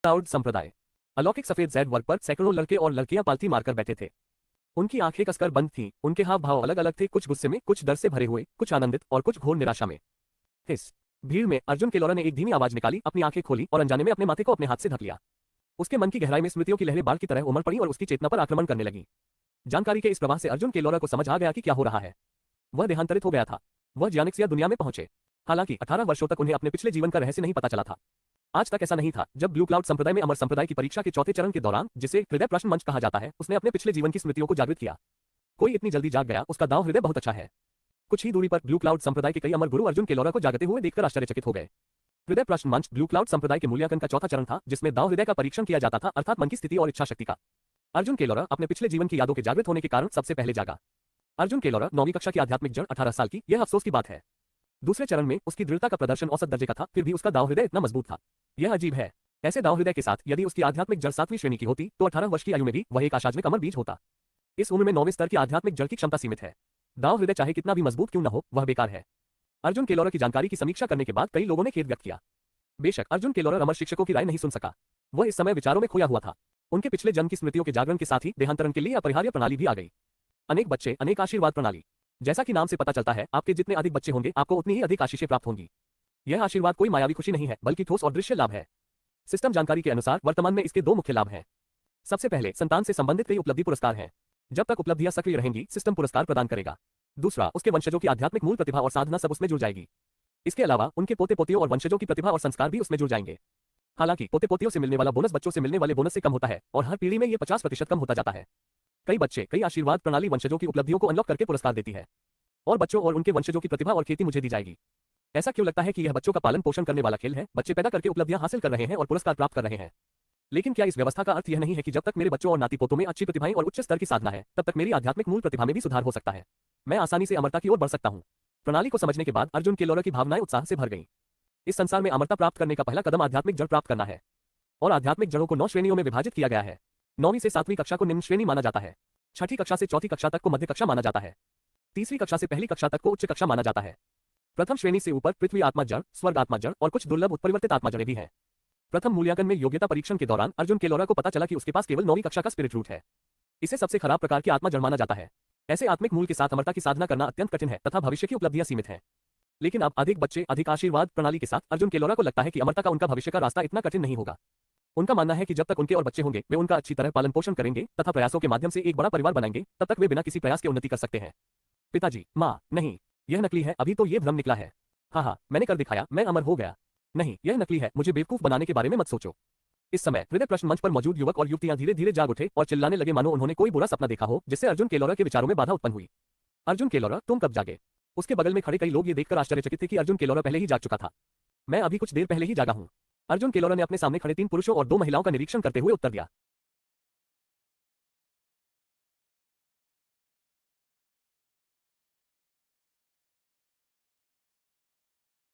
Cloud संप्रदाय। अलौकिक सफेद जैड वर्ग पर सैकड़ों लड़के और लड़कियां पालथी मारकर बैठे थे। उनकी आंखें कसकर बंद थीं, उनके हाव भाव अलग अलग थे, कुछ गुस्से में, कुछ डर से भरे हुए, कुछ आनंदित और कुछ घोर निराशा में। इस भीड़ में अर्जुन केलोरा ने एक धीमी आवाज निकाली, अपनी आंखें खोली और अनजाने में अपने माथे को अपने हाथ से ढक लिया। उसके मन की गहराई में स्मृतियों की लहरें बाढ़ की तरह उमड़ पड़ी और उसकी चेतना पर आक्रमण करने लगी। जानकारी के इस प्रवाह से अर्जुन केलोरा को समझ आ गया कि क्या हो रहा है। वह देहांतरित हो गया था। वह ज्ञानिक्सिया दुनिया में पहुंचे। हालांकि 18 वर्षों तक उन्हें अपने पिछले जीवन का रहस्य नहीं पता चला था। आज तक ऐसा नहीं था। जब ब्लू क्लाउड संप्रदाय में अमर संप्रदाय की परीक्षा के चौथे चरण के दौरान, जिसे हृदय प्रश्न मंच कहा जाता है, उसने अपने पिछले जीवन की स्मृतियों को जागृत किया। कोई इतनी जल्दी जाग गया, उसका दांव हृदय बहुत अच्छा है। कुछ ही दूरी पर ब्लू क्लाउड संप्रदाय के कई अमर गुरु अर्जुन केलोरा को जागते हुए देखकर आश्चर्यचकित हो गए। हृदय प्रश्न मंच ब्लू क्लाउड संप्रदाय के मूल्यांकन का चौथा चरण था, जिसमें दांव हृदय का परीक्षण किया जाता था, अर्थात मन की स्थिति और इच्छा शक्ति का। अर्जुन केलोरा अपने पिछले जीवन की यादों के जागृत होने के कारण सबसे पहले जागा। अर्जुन केलोरा 9वीं कक्षा की आध्यात्मिक जड़, 18 साल की। यह अफसोस की बात है। दूसरे चरण में उसकी दृढ़ता का प्रदर्शन औसत दर्जे का था, फिर भी उसका दांव हृदय इतना मजबूत था। यह अजीब है। ऐसे दांव हृदय के साथ यदि उसकी आध्यात्मिक जड़ 7वीं श्रेणी की होती, तो 18 वर्ष की आयु में भी वह एक आशाजनक अमर बीज होता। इस उम्र में 9वें स्तर की आध्यात्मिक जड़ की क्षमता सीमित है। दांव हृदय चाहे कितना भी मजबूत क्यों न हो, वह बेकार है। अर्जुन केलोरा की जानकारी की समीक्षा करने के बाद कई लोगों ने खेद व्यक्त किया। बेशक अर्जुन केलोरा अमर शिक्षकों की राय नहीं सुन सका। वह इस समय विचारों में खोया हुआ था। उनके पिछले जन्म की स्मृतियों के जागरण के साथ ही देहांतरण के लिए अपरिहार्य प्रणाली भी आ गई। अनेक बच्चे, अनेक आशीर्वाद प्रणाली। जैसा कि नाम से पता चलता है, आपके जितने अधिक बच्चे होंगे, आपको उतनी ही अधिक आशीषें प्राप्त होंगी। यह आशीर्वाद कोई मायावी खुशी नहीं है, बल्कि ठोस और दृश्य लाभ है। सिस्टम जानकारी के अनुसार वर्तमान में इसके 2 मुख्य लाभ हैं। सबसे पहले, संतान से संबंधित कई उपलब्धि पुरस्कार हैं। जब तक उपलब्धियां सक्रिय रहेंगी, सिस्टम पुरस्कार प्रदान करेगा। दूसरा, उसके वंशजों की आध्यात्मिक मूल प्रतिभा और साधना सब उसमें जुड़ जाएगी। इसके अलावा उनके पोते पोतियों और वंशजों की प्रतिभा और संस्कार भी उसमें जुड़ जाएंगे। हालांकि पोते पोतियों से मिलने वाला बोनस बच्चों से मिलने वाले बोनस से कम होता है, और हर पीढ़ी में ये 50% कम होता जाता है। कई बच्चे, कई आशीर्वाद प्रणाली वंशजों की उपलब्धियों को अनलॉक करके पुरस्कार देती है, और बच्चों और उनके वंशजों की प्रतिभा और खेती मुझे दी जाएगी। ऐसा क्यों लगता है कि यह बच्चों का पालन पोषण करने वाला खेल है? बच्चे पैदा करके उपलब्धियां हासिल कर रहे हैं और पुरस्कार प्राप्त कर रहे हैं। लेकिन क्या इस व्यवस्था का अर्थ यह नहीं है कि जब तक मेरे बच्चों और नाती पोतों में अच्छी प्रतिभाएं और उच्च स्तर की साधना है, तब तक मेरी आध्यात्मिक मूल प्रतिभा में भी सुधार हो सकता है? मैं आसानी से अमरता की ओर बढ़ सकता हूं। प्रणाली को समझने के बाद अर्जुन केलोरा की भावनाएं उत्साह से भर गईं। इस संसार में अमरता प्राप्त करने का पहला कदम आध्यात्मिक जड़ प्राप्त करना है, और आध्यात्मिक जड़ों को 9 श्रेणियों में विभाजित किया गया है। 9वीं से 7वीं कक्षा को निम्न श्रेणी माना जाता है। 6ठी कक्षा से 4थी कक्षा तक को मध्य कक्षा माना जाता है। 3वीं कक्षा से पहली कक्षा तक को उच्च कक्षा माना जाता है। प्रथम श्रेणी से ऊपर पृथ्वी आत्मा जड़, स्वर्ग आत्मा जड़ और कुछ दुर्लभ उत्परिवर्तित आत्मा जड़ें भी हैं। प्रथम मूल्यांकन में योग्यता परीक्षण के दौरान अर्जुन केलोरा को पता चला कि उसके पास केवल 9वीं कक्षा का स्पिरिट रूट है। इसे सबसे खराब प्रकार की आत्मा जड़ माना जाता है। ऐसे आत्मिक मूल के साथ अमरता की साधना करना अत्यंत कठिन है तथा भविष्य की उपलब्धियां सीमित हैं। लेकिन अब अधिक बच्चे, अधिक आशीर्वाद प्रणाली के साथ अर्जुन केलोरा को लगता है कि अमरता का उनका भविष्य का रास्ता इतना कठिन नहीं होगा। उनका मानना है कि जब तक उनके और बच्चे होंगे, वे उनका अच्छी तरह पालन पोषण करेंगे तथा प्रयासों के माध्यम से एक बड़ा परिवार बनाएंगे, तब तक वे बिना किसी प्रयास के उन्नति कर सकते हैं। पिताजी, माँ, नहीं, यह नकली है, अभी तो ये भ्रम निकला है। हाँ, मैंने कर दिखाया, मैं अमर हो गया। नहीं, यह नकली है, मुझे बेवकूफ बनाने के बारे में मत सोचो। इस समय हृदय प्रश्न मंच पर मौजूद युवक और युवतियां धीरे धीरे जाग उठे और चिल्लाने लगे मानो उन्होंने कोई बुरा सपना देखा हो, जिससे अर्जुन केलोरा के विचारों में बाधा उत्पन्न हुई। अर्जुन केलोरा, तुम कब जागे? उसके बगल में खड़े कई लोग ये देखकर आश्चर्यचकित थे कि अर्जुन केलोरा पहले ही जाग चुका था। मैं अभी कुछ देर पहले ही जागा हूं। अर्जुन केलोरा ने अपने सामने खड़े 3 पुरुषों और 2 महिलाओं का निरीक्षण करते हुए उत्तर दिया।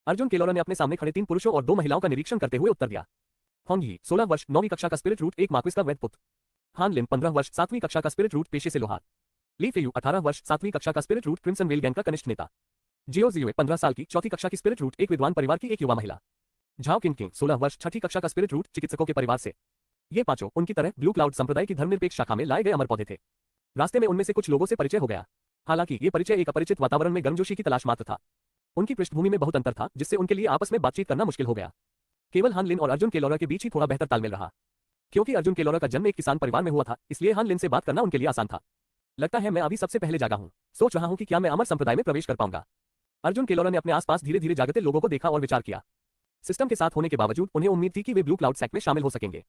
अर्जुन केलोरा ने अपने सामने खड़े 3 पुरुषों और 2 महिलाओं का निरीक्षण करते हुए उत्तर दिया। होंगी, 16 वर्ष, 9वीं कक्षा का स्पिरिट रूट, एक मार्क्विस का वैध पुत्र। हान लिन, 15 वर्ष, 7वीं कक्षा का स्पिरिट रूट, पेशे से लोहार। ली फेयू, 18 वर्ष, 7वीं कक्षा का spirit root, crimson veil gang का कनिष्ठ नेता। जियो जियो, 15 साल की, 4थी कक्षा की स्पिरिट रूट, एक विद्वान परिवार की एक युवा महिला। झाओ किंग, 16 वर्ष, 6ठी कक्षा का स्पिरिट रूट, चिकित्सकों के परिवार से। ये पांचों उनकी तरह ब्लू क्लाउड संप्रदाय की धर्मनिरपेक्ष शाखा में लाए गए अमर पौधे थे। रास्ते में उनमें से कुछ लोगों से परिचय हो गया। हालांकि ये परिचय एक अपरिचित वातावरण में गर्मजोशी की तलाश मात्र था। उनकी पृष्ठभूमि में बहुत अंतर था, जिससे उनके लिए आपस में बातचीत करना मुश्किल हो गया। केवल हान लिन और अर्जुन केलोरा के बीच ही थोड़ा बेहतर तालमेल रहा। क्योंकि अर्जुन केलोरा का जन्म एक किसान परिवार में हुआ था, इसलिए हान लिन से बात करना उनके लिए आसान था। लगता है मैं अभी सबसे पहले जागा हूं। सोच रहा हूं कि क्या मैं अमर संप्रदाय में प्रवेश कर पाऊंगा। अर्जुन केलोरा ने अपने आसपास धीरे धीरे जागते लोगों को देखा और विचार किया। सिस्टम के साथ होने के बावजूद उन्हें उम्मीद थी कि वे ब्लू क्लाउड सेक्ट में शामिल हो सकेंगे।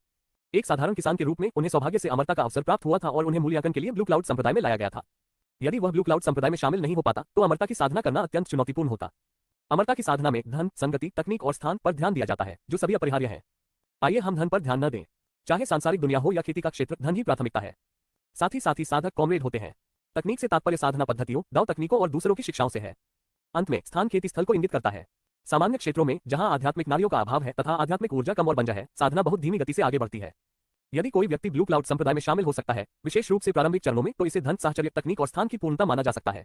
एक साधारण किसान के रूप में उन्हें सौभाग्य से अमरता का अवसर प्राप्त हुआ था और उन्हें मूल्यांकन के लिए ब्लू क्लाउड संप्रदाय में लाया गया था। यदि वह ब्लू क्लाउड संप्रदाय में शामिल नहीं हो पाता, तो अमरता की साधना करना अत्यंत चुनौतीपूर्ण होता। अमरता की साधना में धन, संगति, तकनीक और स्थान पर ध्यान दिया जाता है, जो सभी अपरिहार्य है। आइए हम धन पर ध्यान न दें। चाहे सांसारिक दुनिया हो या खेती का क्षेत्र, धन ही प्राथमिकता है। साथ ही साधक कॉमरेड होते हैं। तकनीक से तात्पर्य साधना पद्धतियों, दाव तकनीकों और दूसरों की शिक्षाओं से है। अंत में स्थान खेती स्थल को इंगित करता है। सामान्य क्षेत्रों में जहां आध्यात्मिक नारियों का अभाव है तथा आध्यात्मिक ऊर्जा कम और बंजा है, साधना बहुत धीमी गति से आगे बढ़ती है। यदि कोई व्यक्ति ब्लू क्लाउड संप्रदाय में शामिल हो सकता है, विशेष रूप से प्रारंभिक चरणों में, तो इसे धन, साहचर्य, तकनीक और स्थान की पूर्णता माना जा सकता है।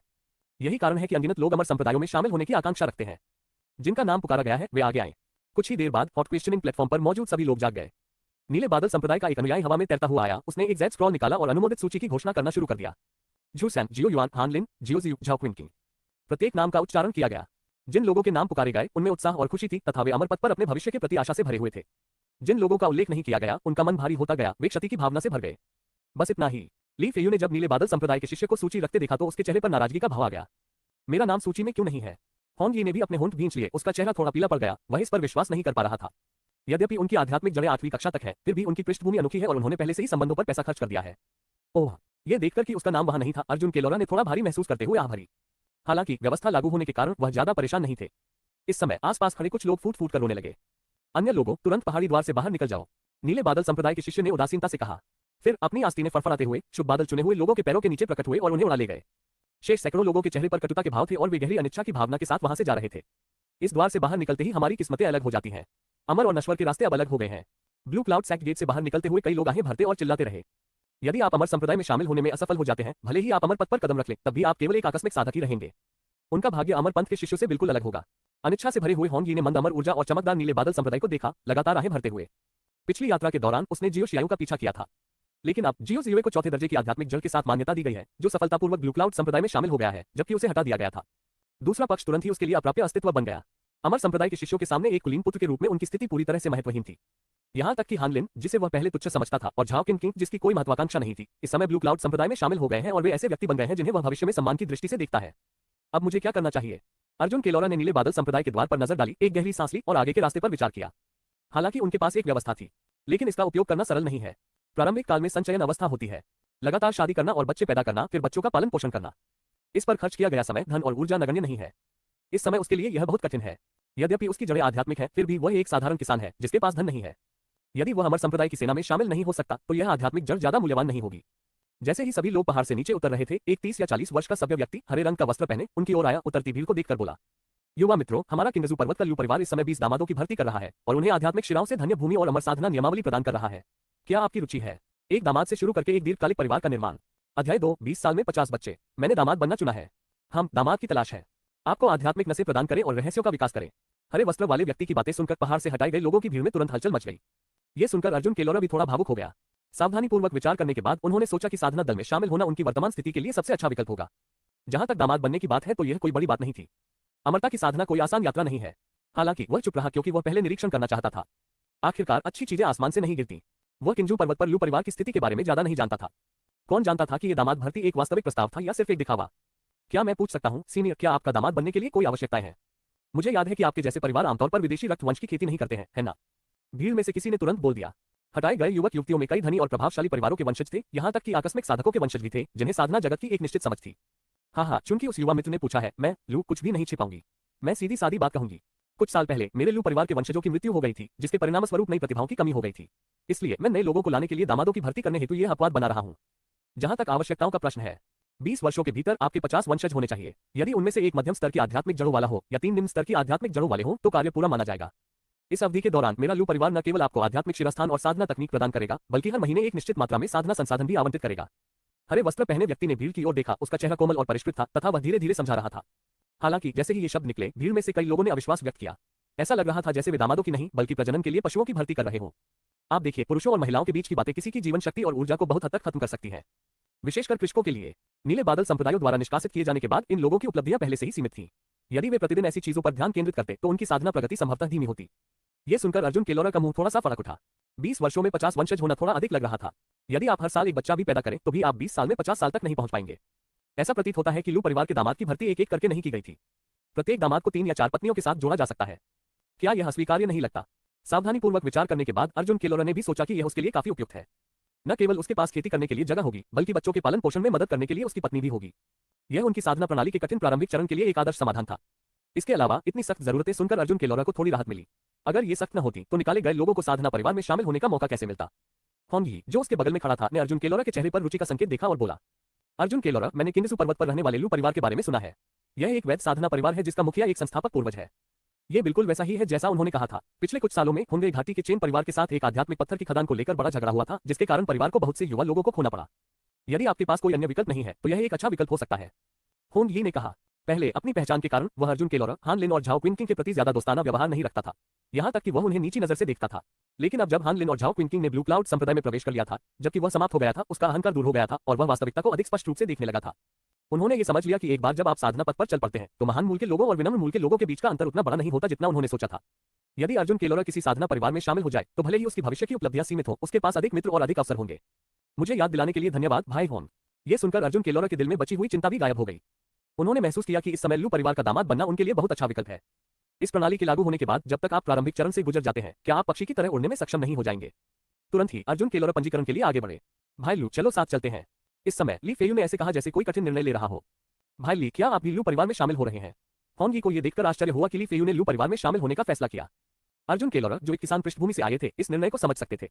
यही कारण है कि अनगिनत लोग अमर संप्रदायों में शामिल होने की आकांक्षा रखते हैं। जिनका नाम पुकारा गया है, वे आगे आए। कुछ ही देर बाद हॉट क्वेश्चनिंग प्लेटफॉर्म पर मौजूद सभी लोग जाग गए। नीले बादल संप्रदाय का एक अनुयायी हवा में तैरता हुआ आया। उसने एक जेड स्क्रॉल निकाला और अनुमोदित सूची की घोषणा करना शुरू कर दिया। जू सैन, जियो युआन, हान लिन, जियो जियू, झाओ क्विनकिंग। प्रत्येक नाम का उच्चारण किया गया। जिन लोगों के नाम पुकारे गए उनमें उत्साह और खुशी थी तथा वे अमर पथ पर अपने भविष्य के प्रति आशा से भरे हुए थे। जिन लोगों का उल्लेख नहीं किया गया उनका मन भारी होता गया, वे क्षति की भावना से भर गए। बस इतना ही। ली फेयू ने जब नीले बादल संप्रदाय के शिष्य को सूची रखते देखा तो उसके चेहरे पर नाराजगी का भाव आ गया। मेरा नाम सूची में क्यों नहीं है? होंग यी ने भी अपने होंठ भींच लिए। उसका चेहरा थोड़ा पीला पड़ गया। वह इस पर विश्वास नहीं कर पा रहा था। यद्यपि उनकी आध्यात्मिक जड़ें 8वीं कक्षा तक है, फिर भी उनकी पृष्ठभूमि अनोखी है और उन्होंने पहले से ही संबंधों पर पैसा खर्च कर दिया है। ओह, यह देखकर कि उसका नाम वहां नहीं था, अर्जुन केलोरा ने थोड़ा भारी महसूस करते हुए आह भरी। हालांकि व्यवस्था लागू होने के कारण वह ज्यादा परेशान नहीं थे। इस समय आसपास खड़े कुछ लोग फूट फूट कर रोने लगे। अन्य लोगों, तुरंत पहाड़ी द्वार से बाहर निकल जाओ, नीले बादल संप्रदाय के शिष्य ने उदासीनता से कहा। फिर अपनी आस्तीनें फड़फड़ाते हुए शुभ बादल चुने हुए लोगों के पैरों के नीचे प्रकट हुए और उन्हें उड़ा ले गए। शेष सैकड़ों लोगों के चेहरे पर कटुता के भाव थे और वे गहरी अनिच्छा की भावना के साथ वहां से जा रहे थे। इस द्वार से बाहर निकलते ही हमारी किस्मतें अलग हो जाती हैं। अमर और नश्वर के रास्ते अब अलग हो गए हैं। ब्लू क्लाउड सैक्ट गेट से बाहर निकलते हुए कई लोग आहें भरते और चिल्लाते रहे। यदि आप अमर संप्रदाय में शामिल होने में असफल हो जाते हैं, भले ही आप अमर पथ पर कदम रख लें, तब भी आप केवल एक आकस्मिक साधक ही रहेंगे। उनका भाग्य अमर पंथ के शिष्यों से बिल्कुल अलग होगा। अनिच्छा से भरे हुए होंग यी ने मंद अमर ऊर्जा और चमकदार नीले बादल संप्रदाय को देखा, लगातार आहें भरते हुए। पिछली यात्रा के दौरान उसने जियो शियायू का पीछा किया था, लेकिन अब जियो जियुए को चौथे दर्जे की आध्यात्मिक जड़ के साथ मान्यता दी गई है, जो सफलतापूर्वक ब्लू क्लाउड संप्रदाय में शामिल हो गया है, जबकि उसे हटा दिया गया था। दूसरा पक्ष तुरंत ही उसके लिए अप्राप्य अस्तित्व बन गया। अमर संप्रदाय के शिष्यों के सामने एक कुलीन पुत्र के रूप में उनकी स्थिति पूरी तरह से महत्वहीन थी। यहाँ तक कि हान लिन, जिसे वह पहले तुच्छ समझता था, और झाओ किनकिंग, जिसकी कोई महत्वाकांक्षा नहीं थी, इस समय ब्लू क्लाउड संप्रदाय में शामिल हो गए हैं और वे ऐसे व्यक्ति बन गए हैं जिन्हें वह भविष्य में सम्मान की दृष्टि से देखता है। अब मुझे क्या करना चाहिए? अर्जुन केलोरा ने नीले बादल संप्रदाय के द्वार पर नजर डाली, एक गहरी सांस ली और आगे के रास्ते पर विचार किया। हालांकि उनके पास एक व्यवस्था थी, लेकिन इसका उपयोग करना सरल नहीं है। प्रारंभिक काल में संचयन अवस्था होती है, लगातार शादी करना और बच्चे पैदा करना, फिर बच्चों का पालन पोषण करना। इस पर खर्च किया गया समय, धन और ऊर्जा नगण्य नहीं है। इस समय उसके लिए यह बहुत कठिन है। यद्यपि उसकी जड़ें आध्यात्मिक है, फिर भी वह एक साधारण किसान है जिसके पास धन नहीं है। यदि वह अमर संप्रदाय की सेना में शामिल नहीं हो सकता तो यह आध्यात्मिक जड़ ज्यादा मूल्यवान नहीं होगी। जैसे ही सभी लोग पहाड़ से नीचे उतर रहे थे, एक 30 या 40 वर्ष का सभ्य व्यक्ति हरे रंग का वस्त्र पहने उनकी ओर आया। उतरती भीड़ को देखकर बोला, युवा मित्रों, हमारा किंगजू पर्वत का लू परिवार इस समय 20 दामादों की भर्ती कर रहा है और उन्हें आध्यात्मिक शिराओं से धन्य भूमि और अमर साधना नियमावली प्रदान कर रहा है। क्या आपकी रुचि है? एक दामाद से शुरू करके एक दीर्घकालिक परिवार का निर्माण। अध्याय 2, 20 साल में 50 बच्चे। मैंने दामाद बनना चुना है। हम दामाद की तलाश है। आपको आध्यात्मिक नसें प्रदान करें और रहस्यों का विकास करें। हरे वस्त्र वाले व्यक्ति की बातें सुनकर पहाड़ से हटाए गए लोगों की भीड़ में तुरंत हलचल मच गई। ये सुनकर अर्जुन केलोरा भी थोड़ा भावुक हो गया। सावधानीपूर्वक विचार करने के बाद उन्होंने सोचा कि साधना दल में शामिल होना उनकी वर्तमान स्थिति के लिए सबसे अच्छा विकल्प होगा। जहां तक दामाद बनने की बात है तो यह कोई बड़ी बात नहीं थी। अमरता की साधना कोई आसान यात्रा नहीं है। हालांकि वह चुप रहा क्योंकि वह पहले निरीक्षण करना चाहता था। आखिरकार अच्छी चीजें आसमान से नहीं गिरती। वह किंजू पर्वत पर लू परिवार की स्थिति के बारे में ज्यादा नहीं जानता था। कौन जानता था कि यह दामाद भर्ती एक वास्तविक प्रस्ताव था या सिर्फ एक दिखावा? क्या मैं पूछ सकता हूँ सीनियर, क्या आपका दामाद बनने के लिए कोई आवश्यकताएं हैं? मुझे याद है कि आपके जैसे परिवार आमतौर पर विदेशी रक्त वंश की खेती नहीं करते हैं, है ना? भीड़ में से किसी ने तुरंत बोल दिया। हटाए गए युवक युवतियों में कई धनी और प्रभावशाली परिवारों के वंशज थे, यहाँ तक कि आकस्मिक साधकों के वंशज भी थे जिन्हें साधना जगत की एक निश्चित समझ थी। हाँ, चूंकि उस युवा मित्र ने पूछा है, मैं लू कुछ भी नहीं छिपाऊंगी। मैं सीधी सादी बात कहूंगी। कुछ साल पहले मेरे लू परिवार के वंशजों की मृत्यु हो गई थी, जिसके परिणामस्वरूप नई प्रतिभाओं की कमी हो गई थी। इसलिए मैं नए लोगों को लाने के लिए दामादों की भर्ती करने हेतु यह अपवाद बना रहा हूँ। जहां तक आवश्यकताओं का प्रश्न है, 20 वर्षों के भीतर आपके 50 वंशज होने चाहिए। यदि उनमें से एक मध्यम स्तर की आध्यात्मिक जड़ों वाला हो या 3 निम्न स्तर की आध्यात्मिक जड़ों वाले हो तो कार्य पूरा माना जाएगा। इस अवधि के दौरान मेरा लू परिवार न केवल आपको आध्यात्मिक शिरस्थान और साधना तकनीक प्रदान करेगा, बल्कि हर महीने एक निश्चित मात्रा में साधना संसाधन भी आवंटित करेगा। हरे वस्त्र पहने व्यक्ति ने भीड़ की ओर देखा। उसका चेहरा कोमल और परिष्कृत था तथा वह धीरे धीरे समझा रहा था। हालांकि जैसे ही ये शब्द निकले, भीड़ में से कई लोगों ने अविश्वास व्यक्त किया। ऐसा लग रहा था जैसे वे दामादों की नहीं बल्कि प्रजनन के लिए पशुओं की भर्ती कर रहे हों। आप देखिए, पुरुषों और महिलाओं के बीच की बातें किसी की जीवन शक्ति और ऊर्जा को बहुत हद तक खत्म कर सकती हैं, विशेषकर कृषकों के लिए। नीले बादल संप्रदायों द्वारा निष्कासित किए जाने के बाद इन लोगों की उपलब्धियां पहले से ही सीमित थीं। यदि वे प्रतिदिन ऐसी चीजों पर ध्यान केंद्रित करते तो उनकी साधना प्रगति संभवतः धीमी होती। ये सुनकर अर्जुन केलोरा का मुंह थोड़ा सा फड़क उठा। 20 वर्षों में 50 वंशज होना थोड़ा अधिक लग रहा था। यदि आप हर साल एक बच्चा भी पैदा करें तो भी आप 20 साल में 50 साल तक नहीं पहुंच पाएंगे। ऐसा प्रतीत होता है कि लू परिवार के दामाद की भर्ती एक एक करके नहीं की गई थी। प्रत्येक दामाद को 3 या 4 पत्नियों के साथ जोड़ा जा सकता है। क्या यह अस्वीकार्य नहीं लगता? सावधानीपूर्वक विचार करने के बाद अर्जुन केलोरा ने भी सोचा कि यह उसके लिए काफी उपयुक्त है। न केवल उसके पास खेती करने के लिए जगह होगी, बल्कि बच्चों के पालन पोषण में मदद करने के लिए उसकी पत्नी भी होगी। यह उनकी साधना प्रणाली के कठिन प्रारंभिक चरण के लिए एक आदर्श समाधान था। इसके अलावा इतनी सख्त जरूरतें सुनकर अर्जुन केलोरा को थोड़ी राहत मिली। अगर ये सख्त न होती तो निकाले गए लोगों को साधना परिवार में शामिल होने का मौका कैसे मिलता? होंग यी, जो उसके बगल में खड़ा था, ने अर्जुन केलोरा के चेहरे पर रुचि का संकेत देखा और बोला, अर्जुन केलोरा, मैंने किंजू पर्वत पर रहने वाले लू परिवार के बारे में सुना है। यह एक वैध साधना परिवार है जिसका मुखिया एक संस्थापक पूर्वज है। ये बिल्कुल वैसा ही है जैसा उन्होंने कहा था। पिछले कुछ सालों में हुंगे घाटी के चेन परिवार के साथ एक आध्यात्मिक पत्थर की खदान को लेकर बड़ा झगड़ा हुआ था, जिसके कारण परिवार को बहुत से युवा लोगों को खोना पड़ा। यदि आपके पास कोई अन्य विकल्प नहीं है तो यह एक अच्छा विकल्प हो सकता है, होंग यी ने कहा। पहले अपनी पहचान के कारण वह अर्जुन केलोरा, हान लिन और झाओ क्विनकिंग के प्रति ज्यादा दोस्ताना व्यवहार नहीं रखता था। यहाँ तक कि वह उन्हें नीची नजर से देखता था। लेकिन अब जब हान लिन और झाओ क्विंकिंग ने ब्लू क्लाउड संप्रदाय में प्रवेश कर लिया था, जबकि वह समाप्त हो गया था, उसका अहंकार दूर हो गया था और वह वास्तविकता को अधिक स्पष्ट रूप से देखने लगा था। उन्होंने ये समझ लिया कि एक बार जब आप साधना पथ पर चल पड़ते हैं तो महान मूल के लोगों और विनम्र मूल के लोगों के बीच का अंतर उतना बड़ा नहीं होता जितना उन्होंने सोचा था। यदि अर्जुन केलोरा किसी साधना परिवार में शामिल हो जाए तो भले ही उसकी भविष्य की उपलब्धियां सीमित हो, उसके पास अधिक मित्र और अधिक अवसर होंगे। मुझे याद दिलाने के लिए धन्यवाद भाई होन। ये सुनकर अर्जुन केलोरा के दिल में बची हुई चिंता भी गायब हो गई। उन्होंने महसूस किया कि इस समय लू परिवार का दामाद बनना उनके लिए बहुत अच्छा विकल्प है। इस प्रणाली के लागू होने के बाद जब तक आप प्रारंभिक चरण से गुजर जाते हैं, क्या आप पक्षी की तरह उड़ने में सक्षम नहीं हो जाएंगे? तुरंत ही अर्जुन केलोरा पंजीकरण के लिए आगे बढ़े। भाई लू, चलो साथ चलते हैं। इस समय ली फेयू ने ऐसे कहा जैसे कोई कठिन निर्णय ले रहा हो। भाई ली, क्या आप भी लू परिवार में शामिल हो रहे हैं? होंगी को यह देखकर आश्चर्य हुआ कि ली फेयू ने लू परिवार में शामिल होने का फैसला किया। अर्जुन केलोरा, जो एक किसान पृष्ठभूमि से आए थे, इस निर्णय को समझ सकते थे।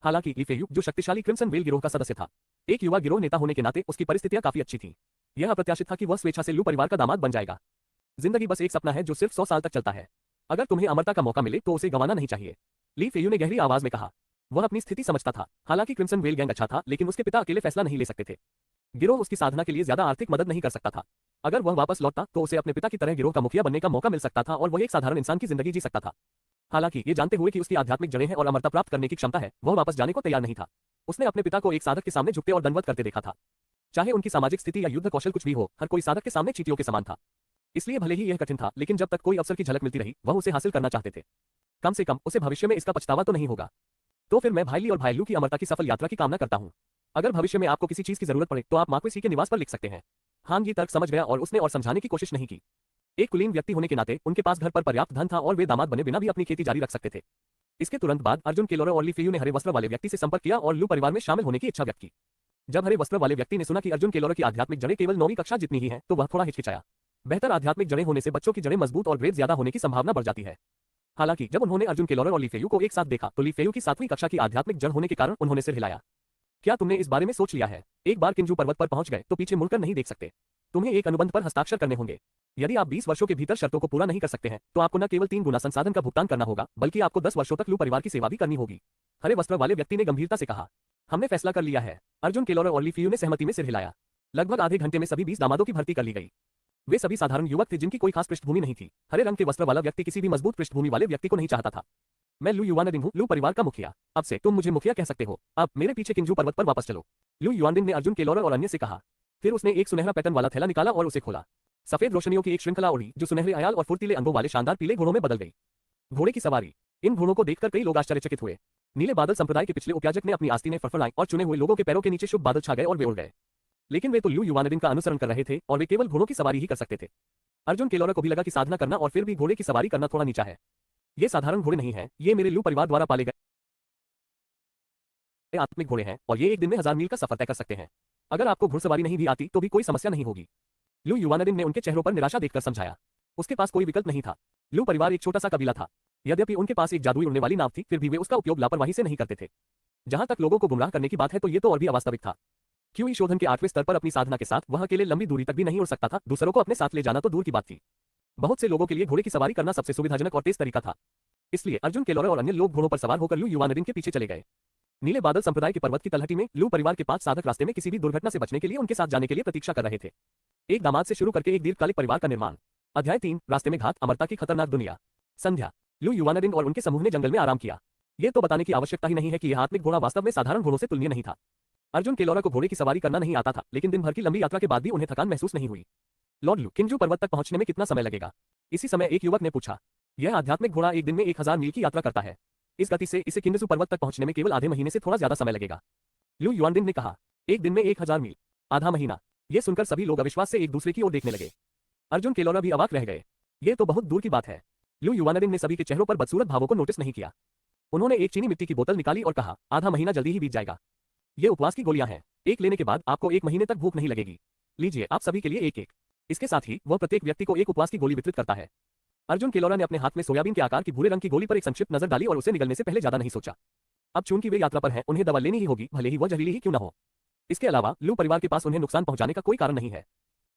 हालांकि ली फेयू, जो शक्तिशाली क्रिम्सन वेल गिरोह का सदस्य था, एक युवा गिरोह नेता होने के नाते उसकी परिस्थितियां काफी अच्छी थीं। यह अप्रत्याशित था कि वह स्वेच्छा से लू परिवार का दामाद बन जाएगा। जिंदगी बस एक सपना है जो सिर्फ 100 साल तक चलता है। अगर तुम्हें अमरता का मौका मिले तो उसे गंवाना नहीं चाहिए, ली फेयू ने गहरी आवाज में कहा। वह अपनी स्थिति समझता था। हालांकि क्रिम्सन वेल गैंग अच्छा था, लेकिन उसके पिता अकेले फैसला नहीं ले सकते थे। गिरोह उसकी साधना के लिए ज्यादा आर्थिक मदद नहीं कर सकता था। अगर वह वापस लौटता तो उसे अपने पिता की तरह गिरोह का मुखिया बनने का मौका मिल सकता था और वह एक साधारण इंसान की जिंदगी जी सकता था। हालांकि ये जानते हुए कि उसकी आध्यात्मिक जड़ें हैं और अमरता प्राप्त करने की क्षमता है, वह वापस जाने को तैयार नहीं था। उसने अपने पिता को एक साधक के सामने झुकते और दंडवत करते देखा था। चाहे उनकी सामाजिक स्थिति या युद्ध कौशल कुछ भी हो, हर कोई साधक के सामने चींटियों के समान था। इसलिए भले ही यह कठिन था, लेकिन जब तक कोई अवसर की झलक मिलती रही, वह उसे हासिल करना चाहते थे। कम से कम उसे भविष्य में इसका पछतावा तो नहीं होगा। तो फिर मैं भाई ली और भाई लू की अमरता की सफल यात्रा की कामना करता हूँ। अगर भविष्य में आपको किसी चीज की जरूरत पड़े तो आप माक्वेसी के निवास पर लिख सकते हैं। हान ये तर्क समझ गया और उसने और समझाने की कोशिश नहीं की। एक कुलीन व्यक्ति होने के नाते उनके पास घर पर पर्याप्त धन था और वे दामाद बने बिना भी अपनी खेती जारी रख सकते थे। इसके तुरंत बाद अर्जुन केलोरा और ली फेयू ने हरे वस्त्र वाले व्यक्ति से संपर्क किया और लू परिवार में शामिल होने की इच्छा व्यक्त की। जब हरे वस्त्र वाले व्यक्ति ने सुना कि अर्जुन केलोरा की आध्यात्मिक जड़ें केवल 9वीं कक्षा जितनी ही हैं, तो वह थोड़ा हिचकिचाया। बेहतर आध्यात्मिक जड़ें होने से बच्चों की जड़ें मजबूत और ग्रेड ज्यादा होने की संभावना बढ़ जाती है। हालांकि जब उन्होंने अर्जुन केलोरा और ली फेयू को एक साथ देखा तो ली फेयू की 7वीं कक्षा की आध्यात्मिक जड़ होने के कारण उन्होंने सिर हिलाया। क्या तुमने इस बारे में सोच लिया है? एक बार किंजू पर्वत पर पहुंच गए तो पीछे मुड़कर नहीं देख सकते। तुम्हें एक अनुबंध पर हस्ताक्षर करने होंगे। यदि आप 20 वर्षों के भीतर शर्तों को पूरा नहीं कर सकते हैं तो आपको न केवल 3 गुना संसाधन का भुगतान करना होगा, बल्कि आपको 10 वर्षों तक लू परिवार की सेवा भी करनी होगी। हरे वस्त्र वाले व्यक्ति ने गंभीरता से कहा। हमने फैसला कर लिया है। अर्जुन केलोरा और ली फेयू ने सहमति में सिर हिलाया। लगभग आधे घंटे में सभी 20 दामादों की भर्ती कर ली गई। वे सभी साधारण युवक थे जिनकी कोई खास पृष्ठभूमि नहीं थी। हरे रंग के वस्त्र वाला व्यक्ति किसी भी मजबूत पृष्ठभूमि वाले व्यक्ति को नहीं चाहता था। मैं लू युवानदिन हूँ, लू परिवार का मुखिया। अब से तुम मुझे मुखिया कह सकते हो। अब मेरे पीछे किंजू पर्वत पर वापस चलो, लू युवानदिन ने अर्जुन केलोरा और अन्य से कहा। फिर उसने एक सुनहरा पैटर्न वाला थैला निकाला और उसे खोला। सफेद रोशनियों की एक श्रृंखला उड़ी जो सुनहरे अयाल और फुर्तीले अंगों वाले शानदार पीले घोड़ों में बदल गई। घोड़े की सवारी। इन घोड़ों को देखकर कई लोग आश्चर्यचकित हुए। नीले बादल संप्रदाय के पिछले उपयाजक ने अपनी आस्तीनें फड़फड़ाई और चुने हुए लोगों के पैरों के नीचे शुभ बादल छा गए और वे उड़ गए। लेकिन वे तो लू युवानदिन का अनुसरण कर रहे थे और वे केवल घोड़ों की सवारी ही कर सकते थे। अर्जुन केलोरा को भी लगा कि साधना करना और फिर भी घोड़े की सवारी करना थोड़ा नीचा है। ये साधारण घोड़े नहीं हैं, ये मेरे लू परिवार द्वारा पाले गए आत्मिक घोड़े हैं और ये एक दिन में 1000 मील का सफर तय कर सकते हैं। अगर आपको घुड़सवारी नहीं भी आती तो भी कोई समस्या नहीं होगी। लू युवानदिन ने उनके चेहरों पर निराशा देखकर समझाया। उसके पास कोई विकल्प नहीं था। लू परिवार एक छोटा सा कबीला था। यद्यपि उनके पास एक जादुई उड़ने वाली नाव थी, फिर भी वे उसका उपयोग लापरवाही से नहीं करते थे। जहां तक लोगों को गुमराह करने की बात है तो ये तो और भी अवास्तविक था। क्यूई शोधन के 8वें स्तर पर अपनी साधना के साथ वह अकेले लंबी दूरी तक भी नहीं उड़ सकता था, दूसरों को अपने साथ ले जाना तो दूर की बात थी। बहुत से लोगों के लिए घोड़े की सवारी करना सबसे सुविधाजनक और तेज तरीका था। इसलिए अर्जुन केलोरा और अन्य लोग घोड़ों पर सवार होकर लू युवानदिन के पीछे चले गए। नीले बादल संप्रदाय के पर्वत की तलहटी में लू परिवार के 5 साधक रास्ते में किसी भी दुर्घटना से बचने के लिए उनके साथ जाने के लिए प्रतीक्षा कर रहे थे। एक दामाद से शुरू करके एक दीर्घकालिक परिवार का निर्माण। अध्याय 3, रास्ते में घात, अमरता की खतरनाक दुनिया। संध्या। लू युवानदिन और उनके समूह ने जंगल में आराम किया। ये तो बताने की आवश्यकता ही नहीं है कि यह आत्मिक घोड़ा वास्तव में साधारण घोड़ों से तुलनीय नहीं था। अर्जुन केलोरा को घोड़े की सवारी करना नहीं आता था, लेकिन दिन भर की लंबी यात्रा के बाद भी उन्हें थकान महसूस नहीं हुई। लॉर्ड लू, किंजू पर्वत तक पहुंचने में कितना समय लगेगा? इसी समय एक युवक ने पूछा। यह आध्यात्मिक घोड़ा एक दिन में 1000 मील की यात्रा करता है। इस गति से इसे किंजू पर्वत तक पहुंचने में केवल आधे महीने से थोड़ा ज्यादा समय लगेगा। लू युवानदिन ने कहा। एक दिन में 1000 मील, आधा महीना। ये सुनकर सभी लोग अविश्वास से एक दूसरे की ओर देखने लगे। अर्जुन केलोरा भी अवाक रह गए। ये तो बहुत दूर की बात है। लू युवानदिन ने सभी के चेहरों पर बदसूरत भावों को नोटिस नहीं किया। उन्होंने एक चीनी मिट्टी की बोतल निकाली और कहा, आधा महीना जल्दी ही बीत जाएगा। ये उपवास की गोलियां हैं। एक लेने के बाद आपको 1 महीने तक भूख नहीं लगेगी। लीजिए, आप सभी के लिए एक एक। इसके साथ ही वह प्रत्येक व्यक्ति को एक उपवास की गोली वितरित करता है। अर्जुन केलोरा ने अपने हाथ में सोयाबीन के आकार की भूरे रंग की गोली पर एक संक्षिप्त नजर डाली और उसे निगलने से पहले ज्यादा नहीं सोचा। अब चूंकि वे यात्रा पर हैं, उन्हें दवा लेनी ही होगी, भले ही वह जहरीली ही क्यों न हो। इसके अलावा लू परिवार के पास उन्हें नुकसान पहुंचाने का कोई कारण नहीं है।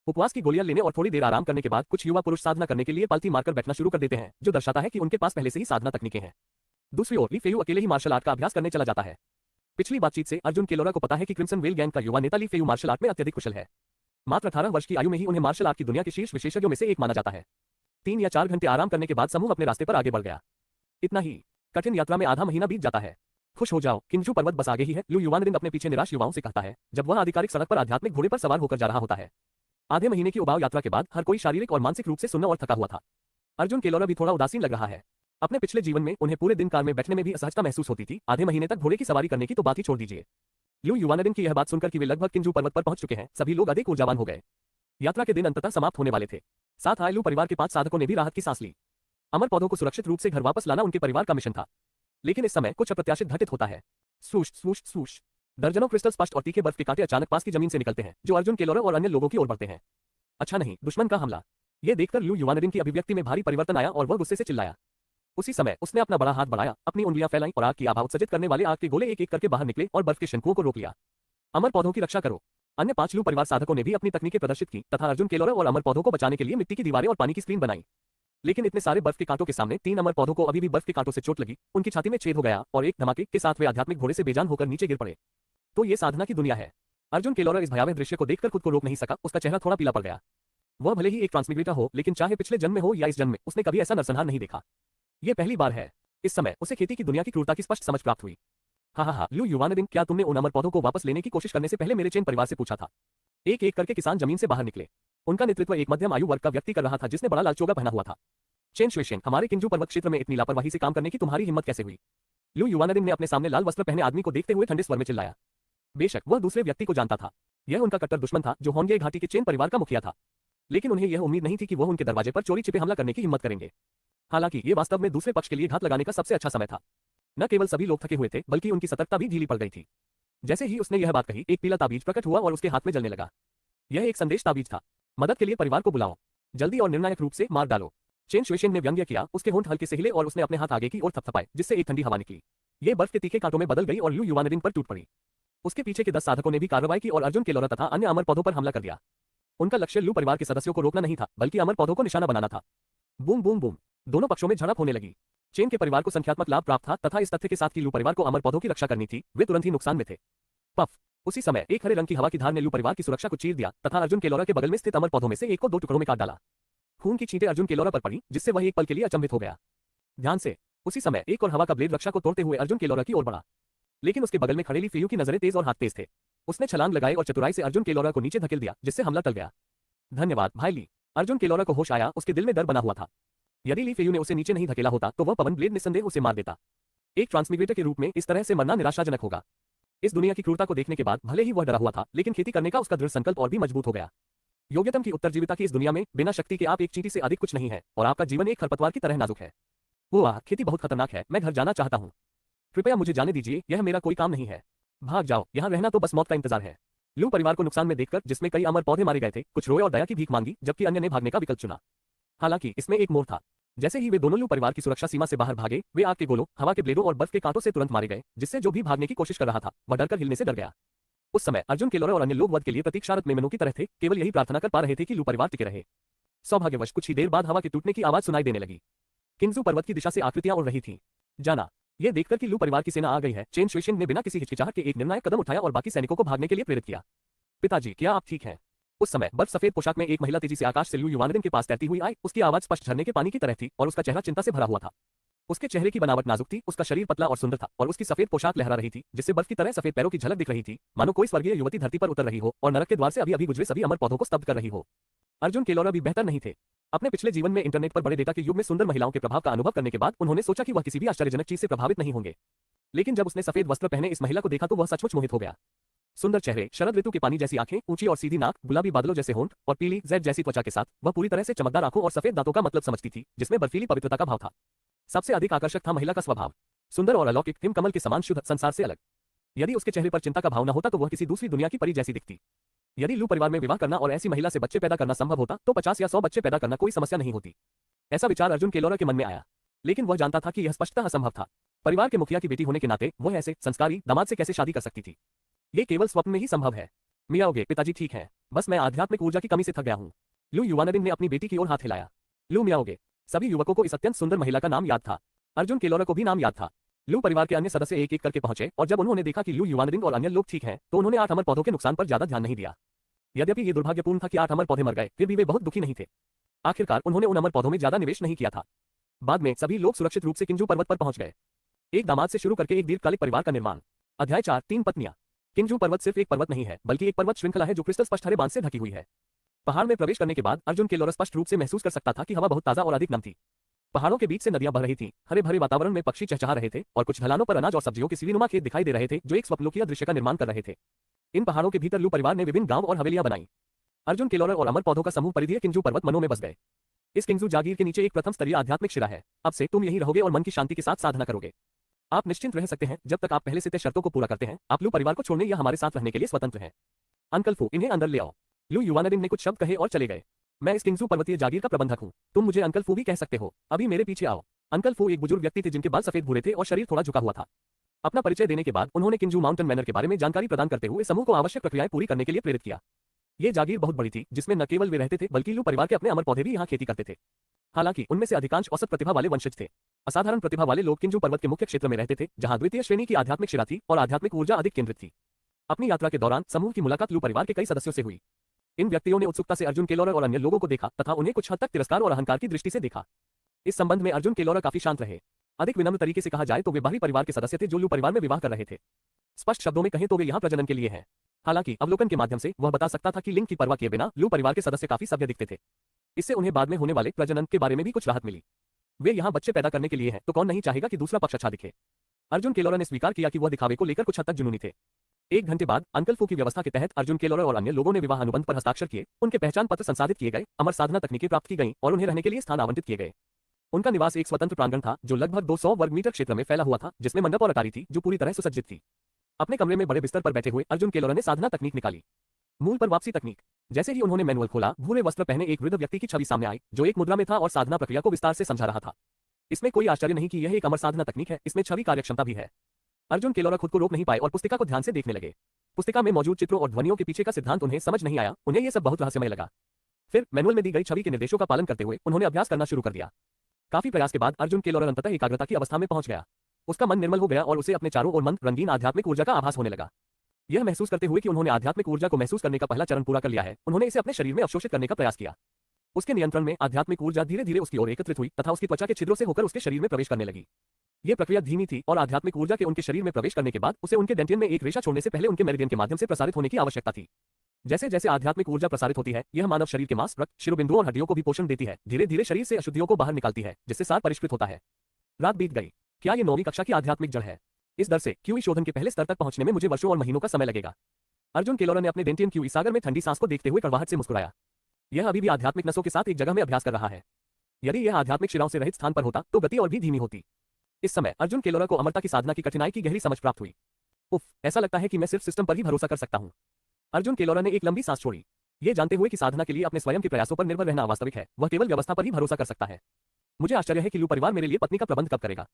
उपवास की गोलियां लेने और थोड़ी देर आराम करने के बाद कुछ युवा पुरुष साधना करने के लिए पालती मारकर बैठना शुरू कर देते हैं, जो दर्शाता है कि उनके पास पहले से ही साधना तकनीकें हैं। दूसरी ओर ली फेयू अकेले ही मार्शल आर्ट का अभ्यास करने चला जाता है। पिछली बातचीत से अर्जुन केलोरा को पता है कि क्रिम्सन वेल गैंग का युवा नेता ली फेयू मार्शल आर्ट में अत्यधिक कुशल है। मात्र 18 वर्ष की आयु में ही उन्हें मार्शल आर्ट की दुनिया के शीर्ष विशेषज्ञों में से एक माना जाता है। 3 या 4 घंटे आराम करने के बाद समूह अपने रास्ते पर आगे बढ़ गया। इतना ही कठिन यात्रा में आधा महीना बीत जाता है। खुश हो जाओ, किंजू पर्वत बस आगे ही है, लू युवानरिन अपने पीछे निराश युवाओं से कहता है, जब वह आधिकारिक सड़क पर आध्यात्मिक घोड़े पर सवार होकर जा रहा होता है। आधे महीने की उबाऊ यात्रा के बाद हर कोई शारीरिक और मानसिक रूप से सुन्न और थका हुआ था। अर्जुन केलोरा भी थोड़ा उदासीन लग रहा है। अपने पिछले जीवन में उन्हें पूरे दिन कार में बैठने में भी असहजता महसूस होती थी, आधे महीने तक घोड़े की सवारी करने की तो बात ही छोड़ दीजिए। लू युवानरिन की यह बात सुनकर कि वे लगभग किंजू पर्वत पर पहुंच चुके हैं, सभी लोग अधिक ऊर्जावान हो गए। यात्रा के दिन अंततः समाप्त होने वाले थे। साथ आए लू परिवार के 5 साधकों ने भी राहत की सांस ली। अमर पौधों को सुरक्षित रूप से घर वापस लाना उनके परिवार का मिशन था। लेकिन इस समय कुछ अप्रत्याशित घटित होता है। स्वूश स्वूश स्वूश। दर्जनों क्रिस्टल स्पष्ट और तीखे बर्फ के कांटे अचानक पास की जमीन से निकलते हैं, जो अर्जुन केलोरा और अन्य लोगों की ओर बढ़ते हैं। अच्छा नहीं, दुश्मन का हमला। यह देखकर लू युवानरिन की अभिव्यक्ति में भारी परिवर्तन आया और वह गुस्से से चिल्लाया। उसी समय उसने अपना बड़ा हाथ बढ़ाया, अपनी उंगलियां फैलाई और आग की आभा उत्सर्जित करने वाले आग के गोले एक एक करके बाहर निकले और बर्फ के शंकुओं को रोक लिया। अमर पौधों की रक्षा करो। अन्य 5 लू परिवार साधकों ने भी अपनी तकनीकें प्रदर्शित की तथा अर्जुन केलोरा और अमर पौधों को बचाने के लिए मिट्टी की दीवारें और पानी की स्क्रीन बनाई। लेकिन इतने सारे बर्फ के कांटों के सामने 3 अमर पौधों को अभी भी बर्फ के कांटों से चोट लगी, उनकी छाती में छेद हो गया और एक धमाके के साथ वे आध्यात्मिक घोड़े से बेजान होकर नीचे गिर पड़े। तो ये साधना की दुनिया है। अर्जुन केलोरा इस भयावह दृश्य को देखकर खुद को रोक नहीं सका, उसका चेहरा थोड़ा पीला पड़ गया। वह भले ही एक ट्रांसमिग्रेटर हो, लेकिन चाहे पिछले जन्म में हो या इस जन्म में, उसने कभी ऐसा नरसंहार नहीं देखा। ये पहली बार है। इस समय उसे खेती की दुनिया की क्रूरता की स्पष्ट समझ प्राप्त हुई। हाँ, लू युवानरिन, क्या तुमने उन अमर पौधों को वापस लेने की कोशिश करने से पहले मेरे चेन परिवार से पूछा था? एक एक करके किसान जमीन से बाहर निकले। उनका नेतृत्व एक मध्यम आयु वर्ग का व्यक्ति कर रहा था जिसने बड़ा लाल चोगा पहना हुआ था। चेन शुएशेन, हमारे किंजू पर्वत क्षेत्र में इतनी लापरवाही से काम करने की तुम्हारी हिम्मत कैसे हुई? लू युवानरिन ने अपने सामने लाल वस्त्र पहने आदमी को देखते हुए ठंडे स्वर में चिल्लाया। बेशक वह दूसरे व्यक्ति को जानता था। यह उनका कट्टर दुश्मन था जो होंगे घाटी के चेन परिवार का मुखिया था। लेकिन उन्हें यह उम्मीद नहीं थी कि वह उनके दरवाजे पर चोरी छिपे हमला करने की हिम्मत करेंगे। हालांकि ये वास्तव में दूसरे पक्ष के लिए घात लगाने का सबसे अच्छा समय था। न केवल सभी लोग थके हुए थे, बल्कि उनकी सतर्कता भी ढीली पड़ गई थी। जैसे ही उसने यह बात कही, एक पीला ताबीज प्रकट हुआ और उसके हाथ में जलने लगा। यह एक संदेश ताबीज था। मदद के लिए परिवार को बुलाओ, जल्दी और निर्णायक रूप से मार डालो। चेन शुएशेन ने व्यंग्य किया, उसके होंठ हल्के से हिले और उसने अपने हाथ आगे की ओर थपथपाए, जिससे एक ठंडी हवा निकली। ये बर्फ के तीखे कांटों में बदल गई और लू युवानरिन पर टूट पड़ी। उसके पीछे के 10 साधकों ने भी कार्रवाई की और अर्जुन केलोरा तथा अन्य अमर पौधों पर हमला कर दिया। उनका लक्ष्य लू परिवार के सदस्यों को रोकना नहीं था, बल्कि अमर पौधों को निशाना बनाना था। Boom boom boom. दोनों पक्षों में झड़प होने लगी। चेन के परिवार को संख्यात्मक लाभ प्राप्त था तथा इस तथ्य के साथ कि लू परिवार को अमर पौधों की रक्षा करनी थी, वे तुरंत ही नुकसान में थे। पफ। उसी समय एक हरे रंग की हवा की धार ने लू परिवार की सुरक्षा को चीर दिया तथा अर्जुन केलोरा के बगल में स्थित अमर पौधों में से एक को 2 टुकड़ों में काट डाला। खून की छींटें अर्जुन केलोरा पर पड़ी, जिससे वह एक पल के लिए अचंभित हो गया। ध्यान से। उसी समय एक और हवा का ब्लेड रक्षा को तोड़ते हुए अर्जुन केलोरा की ओर बढ़ा। लेकिन उसके बगल में खड़े ली फेयू की नजरें तेज और हाथ तेज थे। उसने छलांग लगाई और चतुराई से अर्जुन केलोरा को नीचे धकेल दिया, जिससे हमला टल गया। धन्यवाद भाई ली। अर्जुन केलोरा को होश आया, उसके दिल में डर बना हुआ था। यदि ली फेयू ने उसे नीचे नहीं धकेला होता तो वह पवन ब्लेड निस्संदेह उसे मार देता। एक ट्रांसमिग्रेटर के रूप में इस तरह से मरना निराशाजनक होगा। इस दुनिया की क्रूरता को देखने के बाद भले ही वह डरा हुआ था, लेकिन खेती करने का उसका दृढ़ संकल्प और भी मजबूत हो गया। योग्यतम की उत्तरजीविता की इस दुनिया में बिना शक्ति के आप एक चींटी से अधिक कुछ नहीं है और आपका जीवन एक खरपतवार की तरह नाजुक है। वाह, खेती बहुत खतरनाक है, मैं घर जाना चाहता हूँ। कृपया मुझे जाने दीजिए, यह मेरा कोई काम नहीं है। भाग जाओ, यहाँ रहना तो बस मौत का इंतजार है। लू परिवार को नुकसान में देखकर, जिसमें कई अमर पौधे मारे गए थे, कुछ रोए और दया की भीख मांगी, जबकि अन्य ने भागने का विकल्प चुना। हालांकि इसमें एक मोड़ था। जैसे ही वे दोनों लू परिवार की सुरक्षा सीमा से बाहर भागे, वे आग के गोलों, हवा के ब्लेडों और बर्फ के कांटों से तुरंत मारे गए, जिससे जो भी भागने की कोशिश कर रहा था वह डरकर हिलने से डर गया। उस समय अर्जुन केलोरा और अन्य लोग वध के लिए प्रतीक्षारत मेमनों की तरह थे, केवल यही प्रार्थना कर पा रहे थे कि लू परिवार टिके रहे। सौभाग्यवश कुछ ही देर बाद हवा के टूटने की आवाज सुनाई देने लगी। किंजू पर्वत की दिशा से आकृतियां उड़ रही थीं। जाना। यह देखकर कि लू परिवार की सेना आ गई है, चेन शुएशेन ने बिना किसी हिचकिचाहट के एक निर्णायक कदम उठाया और बाकी सैनिकों को भागने के लिए प्रेरित किया। पिताजी, क्या आप ठीक हैं? उस समय बर्फ सफेद पोशाक में एक महिला तेजी से आकाश से लू युवानरिन के पास तैरती हुई आई। उसकी आवाज स्पष्ट झरने के पानी की तरह थी और उसका चेहरा चिंता से भरा हुआ था। उसके चेहरे की बनावट नाजुक थी, उसका शरीर पतला और सुंदर था और उसकी सफेद पोशाक लहरा रही थी, जिससे बर्फ की तरह सफेद पैरों की झलक दिख रही थी, मानो कोई स्वर्गीय युवती धरती पर उतर रही हो और नरक के द्वार से अभी अभी गुजरे सभी अमर पौधों को स्तब्ध कर रही हो। अर्जुन केलोरा भी बेहतर नहीं थे। अपने पिछले जीवन में इंटरनेट पर बड़े डेटा के युग में सुंदर महिलाओं के प्रभाव का अनुभव करने के बाद उन्होंने सोचा कि वह किसी भी आश्चर्यजनक चीज से प्रभावित नहीं होंगे। लेकिन जब उसने सफेद वस्त्र पहने इस महिला को देखा तो वह सचमुच मोहित हो गया। सुंदर चेहरे, शरद ऋतु के पानी जैसी आंखें, ऊंची और सीधी नाक, गुलाबी बादलों जैसे होंठ और पीली जेड जैसी त्वचा के साथ वह पूरी तरह से चमकदार आंखों और सफेद दांतों का मतलब समझती थी, जिसमें बर्फीली पवित्रता का भाव था। सबसे अधिक आकर्षक था महिला का स्वभाव, सुंदर और अलौकिक, हिमकमल के समान शुद्ध, संसार से अलग। यदि उसके चेहरे पर चिंता का भाव न होता तो वह किसी दूसरी दुनिया की परी जैसी दिखती। यदि लू परिवार में विवाह करना और ऐसी महिला से बच्चे पैदा करना संभव होता तो 50 या 100 बच्चे पैदा करना कोई समस्या नहीं होती। ऐसा विचार अर्जुन केलोरा के मन में आया, लेकिन वह जानता था कि यह स्पष्टतः असंभव था। परिवार के मुखिया की बेटी होने के नाते वह ऐसे संस्कारी दामाद से कैसे शादी कर सकती थी? ये केवल स्वप्न में ही संभव है। मियाओगे, पिताजी ठीक हैं, बस मैं आध्यात्मिक ऊर्जा की कमी से थक गया हूँ। लू युवानरिन ने अपनी बेटी की ओर हाथ हिलाया। लू मियाओगे। सभी युवकों को इस अत्यंत सुंदर महिला का नाम याद था। अर्जुन केलोरा को भी नाम याद था। लू परिवार के अन्य सदस्य एक एक करके पहुंचे और जब उन्होंने देखा कि लू युवानरिन और अन्य लोग ठीक हैं, तो उन्होंने 8 अमर पौधों के नुकसान पर ज्यादा ध्यान नहीं दिया। यद्यपि ये दुर्भाग्यपूर्ण था कि 8 अमर पौधे मर गए, फिर भी वे बहुत दुखी नहीं थे। आखिरकार उन्होंने उन अमर पौधों में ज्यादा निवेश नहीं किया था। बाद में सभी लोग सुरक्षित रूप से किंजू पर्वत पर पहुंच गए। एक दामाद से शुरू करके एक दीर्घकालिक परिवार का निर्माण। अध्याय 4 3 पत्नियां। किंजू पर्वत सिर्फ एक पर्वत नहीं है, बल्कि एक पर्वत श्रृंखला है जो क्रिस्टल स्पष्ट हरे बांध से ढकी हुई है। पहाड़ में प्रवेश करने के बाद अर्जुन केलोरा स्पष्ट रूप से महसूस कर सकता था कि हवा बहुत ताजा और अधिक नम थी। पहाड़ों के बीच से नदियां बह रही थीं, हरे भरे वातावरण में पक्षी चहचहा रहे थे और कुछ ढलानों पर अनाज और सब्जियों के सीढ़ीनुमा खेत दिखाई दे रहे थे जो एक स्वप्नलोकीय दृश्य का निर्माण कर रहे थे। इन पहाड़ों के भीतर लू परिवार ने विभिन्न गांव और हवेलियां बनाई। अर्जुन केलोरा और अमर पौधों का समूह परिधीय किंजू पर्वत मनों में बस गए। इस किंजू जागीर के नीचे एक प्रथम स्तरीय आध्यात्मिक शिरा है। अब से तुम यहीं रहोगे और मन की शांति के साथ साधना करोगे। आप निश्चिंत रह सकते हैं, जब तक आप पहले से तय शर्तों को पूरा करते हैं आप लू परिवार को छोड़ने या हमारे साथ रहने के लिए स्वतंत्र हैं। अंकल फू, इन्हें अंदर ले आओ। लू युवानदिन ने कुछ शब्द कहे और चले गए। मैं इस किंजू पर्वतीय जागीर का प्रबंधक हूँ, तुम मुझे अंकल फू भी कह सकते हो। अभी मेरे पीछे आओ। अंकल फू एक बुजुर्ग व्यक्ति थे जिनके बाल सफेद भूरे थे और शरीर थोड़ा झुका हुआ था। अपना परिचय देने के बाद उन्होंने किंजू माउंटेन मैनर के बारे में जानकारी प्रदान करते हुए समूह को आवश्यक प्रक्रियाएं पूरी करने के लिए प्रेरित किया। ये जागीर बहुत बड़ी थी, जिसमें न केवल वे रहते थे बल्कि लू परिवार के अपने अमर पौधे भी यहाँ खेती करते थे। हालांकि उनमें से अधिकांश औसत प्रतिभा वाले वंशज थे। असाधारण प्रतिभा वाले लोग किंजू पर्वत के मुख्य क्षेत्र में रहते थे, जहां द्वितीय श्रेणी की आध्यात्मिक शिरा थी और आध्यात्मिक ऊर्जा अधिक केंद्रित थी। अपनी यात्रा के दौरान समूह की मुलाकात लू परिवार के कई सदस्यों से हुई। इन व्यक्तियों ने उत्सुकता से अर्जुन केलोरा और अन्य लोगों को देखा तथा उन्हें कुछ हद तक तिरस्कार और अहंकार की दृष्टि से देखा। इस संबंध में अर्जुन केलोरा काफी शांत रहे। अधिक विनम्र तरीके से कहा जाए तो वे बाहरी परिवार के सदस्य थे जो लू परिवार में विवाह कर रहे थे। स्पष्ट शब्दों में कहें तो वे यहाँ प्रजनन के लिए हैं। हालांकि अवलोकन के माध्यम से वह बता सकता था कि लिंग की परवाह किए बिना लू परिवार के सदस्य काफी सभ्य दिखते थे। इससे उन्हें बाद में होने वाले प्रजनन के बारे में भी कुछ राहत मिली। वे यहाँ बच्चे पैदा करने के लिए हैं, तो कौन नहीं चाहेगा कि दूसरा पक्ष अच्छा दिखे। अर्जुन केलोरा ने स्वीकार किया कि वह दिखावे को लेकर कुछ हद तक जुनूनी थे। एक घंटे बाद अंकल फू की व्यवस्था के तहत अर्जुन केलोरा और अन्य लोगों ने विवाह अनुबंध पर हस्ताक्षर किए। उनके पहचान पत्र संसाधित किए गए, अमर साधना तकनीकें प्राप्त की गईं और उन्हें रहने के लिए स्थान आवंटित किए गए। उनका निवास एक स्वतंत्र प्रांगण था जो लगभग 200 वर्ग मीटर क्षेत्र में फैला हुआ था, जिसमें मंडप और अटारी थी जो पूरी तरह सुसज्जित थी। अपने कमरे में बड़े बिस्तर पर बैठे हुए अर्जुन केलोरा ने साधना तकनीक निकाली। मूल पर वापसी तकनीक। जैसे ही उन्होंने मैनुअल खोला, भूरे वस्त्र पहने एक वृद्ध व्यक्ति की छवि सामने आई जो एक मुद्रा में था और साधना प्रक्रिया को विस्तार से समझा रहा था। इसमें कोई आश्चर्य नहीं कि यह एक अमर साधना तकनीक है, इसमें छवि कार्यक्षमता भी है। अर्जुन केलोरा खुद को रोक नहीं पाए और पुस्तिका को ध्यान से देखने लगे। पुस्तिका में मौजूद चित्रों और ध्वनियों के पीछे का सिद्धांत उन्हें समझ नहीं आया, उन्हें यह सब बहुत रहस्यमय लगा। फिर मैनुअल में दी गई छवि के निर्देशों का पालन करते हुए उन्होंने अभ्यास करना शुरू कर दिया। काफी प्रयास के बाद अर्जुन केलोरा अंततः एकाग्रता की अवस्था में पहुंच गया। उसका मन निर्मल हो गया और उसे अपने चारों ओर मंद रंगीन आध्यात्मिक ऊर्जा का आभास होने लगा। यह महसूस करते हुए कि उन्होंने आध्यात्मिक ऊर्जा को महसूस करने का पहला चरण पूरा कर लिया है, उन्होंने इसे अपने शरीर में अवशोषित करने का प्रयास किया। उसके नियंत्रण में आध्यात्मिक ऊर्जा धीरे धीरे उसकी ओर एकत्रित हुई तथा उसकी त्वचा के छिद्रों से होकर उसके शरीर में प्रवेश करने लगी। यह प्रक्रिया धीमी थी और आध्यात्मिक ऊर्जा के उनके शरीर में प्रवेश करने के बाद उसे उनके डेंटियन में एक रेशा छोड़ने से पहले उनके मेरिडियन के माध्यम से प्रसारित होने की आवश्यकता थी। जैसे जैसे आध्यात्मिक ऊर्जा प्रसारित होती है, यह मानव शरीर के मांस, रक्त, शिरोबिंदुओं और हड्डियों को भी पोषण देती है, धीरे धीरे शरीर से अशुद्धियों को बाहर निकालती है, जिससे सार परिष्कृत होता है। रात बीत गई। क्या ये 9वीं कक्षा की आध्यात्मिक जड़ है? इस दर से क्यूई शोधन के पहले स्तर तक पहुंचने में मुझे वर्षों और महीनों का समय लगेगा। अर्जुन केलोरा ने अपने डेंटियन क्यूई सागर में ठंडी सांस को देखते हुए कड़वाहट से मुस्कुराया। यह अभी भी आध्यात्मिक नसों के साथ एक जगह में अभ्यास कर रहा है। यदि यह आध्यात्मिक शिराओं से रहित स्थान पर होता तो गति और भी धीमी होती। इस समय अर्जुन केलोरा को अमरता की साधना की कठिनाई की गहरी समझ प्राप्त हुई। उफ, ऐसा लगता है कि मैं सिर्फ सिस्टम पर ही भरोसा कर सकता हूँ। अर्जुन केलोरा ने एक लंबी सांस छोड़ी। ये जानते हुए कि साधना के लिए अपने स्वयं के प्रयासों पर निर्भर रहना अवास्तविक है, वह केवल व्यवस्था पर ही भरोसा कर सकता है। मुझे आश्चर्य है कि लू परिवार मेरे लिए पत्नी का प्रबंध कब करेगा,